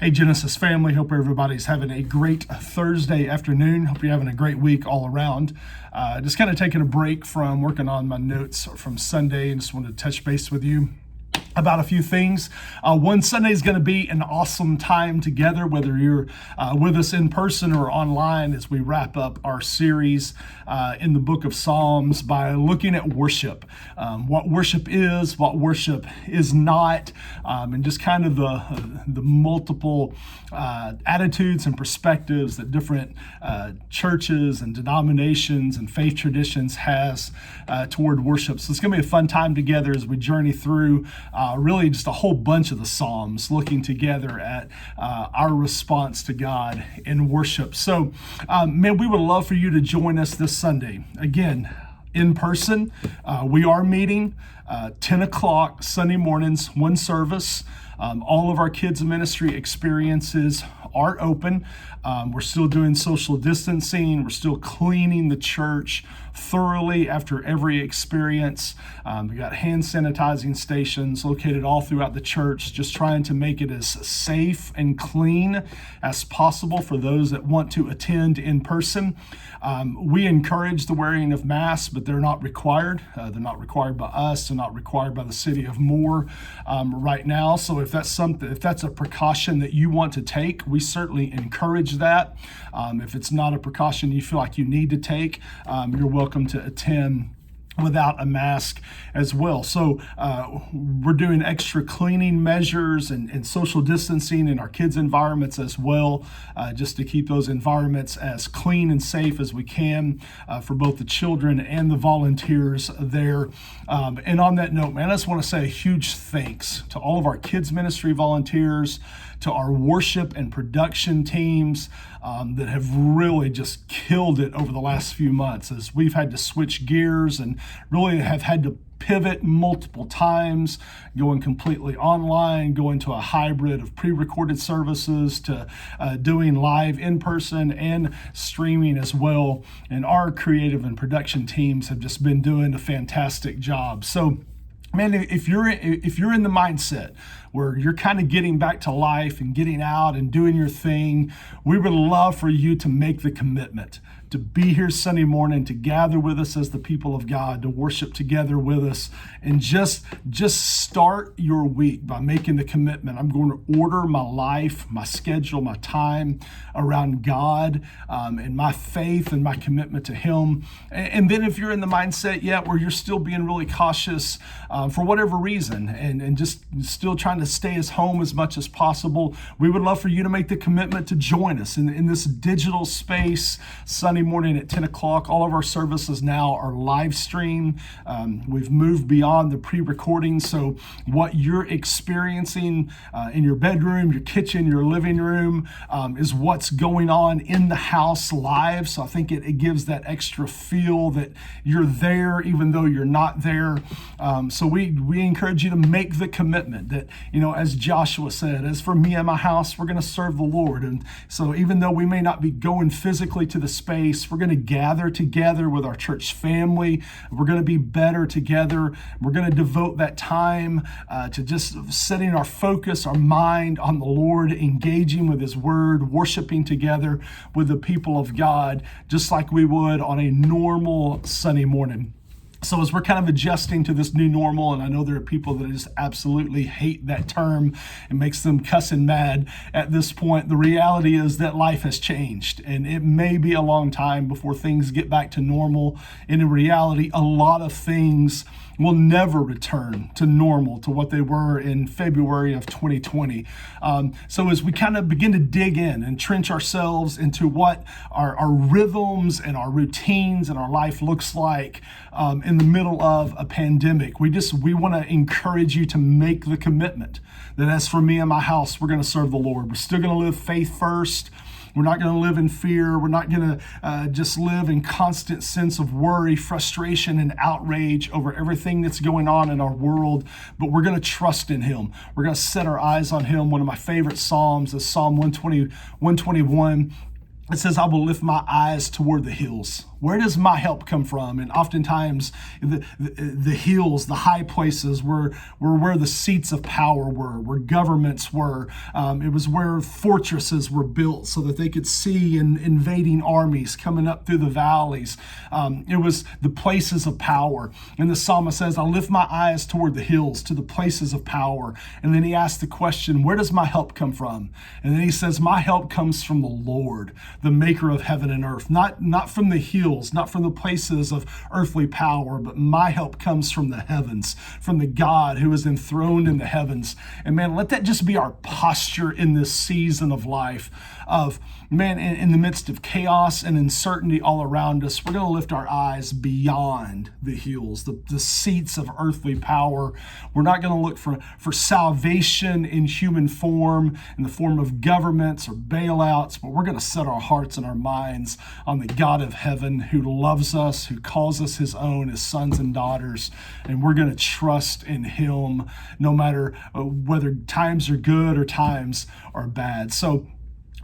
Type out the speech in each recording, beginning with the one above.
Hey, Genesis family. Hope everybody's having a great Thursday afternoon. Hope you're having a great week all around. Just kind of taking a break from working on my notes from Sunday and just wanted to touch base with you about a few things. One Sunday is going to be an awesome time together, whether you're with us in person or online, as we wrap up our series in the book of Psalms by looking at worship, what worship is not, and just kind of the multiple attitudes and perspectives that different churches and denominations and faith traditions has toward worship. So it's going to be a fun time together as we journey through really just a whole bunch of the Psalms, looking together at our response to God in worship. So, man, we would love for you to join us this Sunday. Again, in person, we are meeting 10 o'clock Sunday mornings, one service. All of our kids ministry experiences are open. We're still doing social distancing. We're still cleaning the church thoroughly after every experience. We got hand sanitizing stations located all throughout the church, just trying to make it as safe and clean as possible for those that want to attend in person. We encourage the wearing of masks, but they're not required. They're not required by us. They're not required by the city of Moore right now. So if that's a precaution that you want to take, we certainly encourage that. If it's not a precaution you feel like you need to take, you're welcome to attend without a mask as well. So we're doing extra cleaning measures and social distancing in our kids' environments as well, just to keep those environments as clean and safe as we can for both the children and the volunteers there. And on that note, man, I just want to say a huge thanks to all of our kids' ministry volunteers, to our worship and production teams that have really just killed it over the last few months, as we've had to switch gears and really have had to pivot multiple times, going completely online, going to a hybrid of pre-recorded services to doing live in person and streaming as well. And our creative and production teams have just been doing a fantastic job. So, man, if you're in the mindset where you're kind of getting back to life and getting out and doing your thing, we would love for you to make the commitment to be here Sunday morning, to gather with us as the people of God, to worship together with us, and just start your week by making the commitment. I'm going to order my life, my schedule, my time around God and my faith and my commitment to Him. And then if you're in the mindset yet where you're still being really cautious for whatever reason and just still trying to stay as home as much as possible, we would love for you to make the commitment to join us in this digital space Sunday morning at 10 o'clock. All of our services now are live streamed. We've moved beyond the pre-recording. So what you're experiencing in your bedroom, your kitchen, your living room is what's going on in the house live. So I think it gives that extra feel that you're there even though you're not there. So we encourage you to make the commitment that, as Joshua said, as for me and my house, we're going to serve the Lord. And so even though we may not be going physically to the space, we're going to gather together with our church family. We're going to be better together. We're going to devote that time to just setting our focus, our mind on the Lord, engaging with His Word, worshiping together with the people of God, just like we would on a normal Sunday morning. So as we're kind of adjusting to this new normal, and I know there are people that just absolutely hate that term, it makes them cussing mad at this point, the reality is that life has changed, and it may be a long time before things get back to normal. And in reality, a lot of things will never return to normal, to what they were in February of 2020. So as we kind of begin to dig in and trench ourselves into what our rhythms and our routines and our life looks like in the middle of a pandemic, we want to encourage you to make the commitment that as for me and my house, we're going to serve the Lord. We're still going to live faith first. We're not going to live in fear. We're not going to just live in constant sense of worry, frustration, and outrage over everything that's going on in our world, but we're going to trust in Him. We're going to set our eyes on Him. One of my favorite Psalms is Psalm 121. It says, I will lift my eyes toward the hills. Where does my help come from? And oftentimes the hills, the high places were where the seats of power were, where governments were. It was where fortresses were built so that they could see invading armies coming up through the valleys. It was the places of power. And the psalmist says, I lift my eyes toward the hills, to the places of power. And then he asks the question, where does my help come from? And then he says, my help comes from the Lord, the maker of heaven and earth. Not from the hills, not from the places of earthly power, but my help comes from the heavens, from the God who is enthroned in the heavens. And man, let that just be our posture in this season of life of, man, in the midst of chaos and uncertainty all around us, we're going to lift our eyes beyond the hills, the seats of earthly power. We're not going to look for salvation in human form, in the form of governments or bailouts, but we're going to set our hearts and our minds on the God of heaven who loves us, who calls us his own, his sons and daughters, and we're going to trust in him no matter whether times are good or times are bad. So,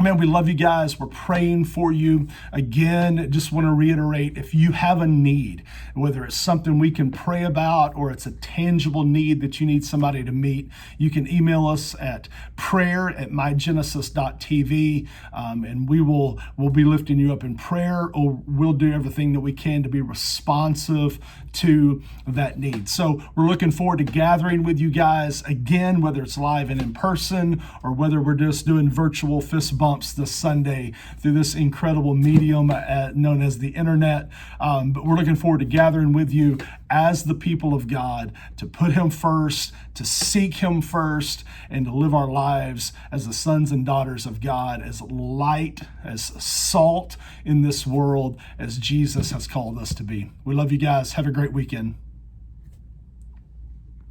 man, we love you guys. We're praying for you. Again, just want to reiterate, if you have a need, whether it's something we can pray about or it's a tangible need that you need somebody to meet, you can email us at prayer@MyGenesis.TV, and we'll be lifting you up in prayer, or we'll do everything that we can to be responsive to that need. So we're looking forward to gathering with you guys again, whether it's live and in person, or whether we're just doing virtual fist bumps this Sunday through this incredible medium known as the internet. But we're looking forward to gathering with you as the people of God, to put him first, to seek him first, and to live our lives as the sons and daughters of God, as light, as salt in this world, as Jesus has called us to be. We love you guys. Have a great weekend.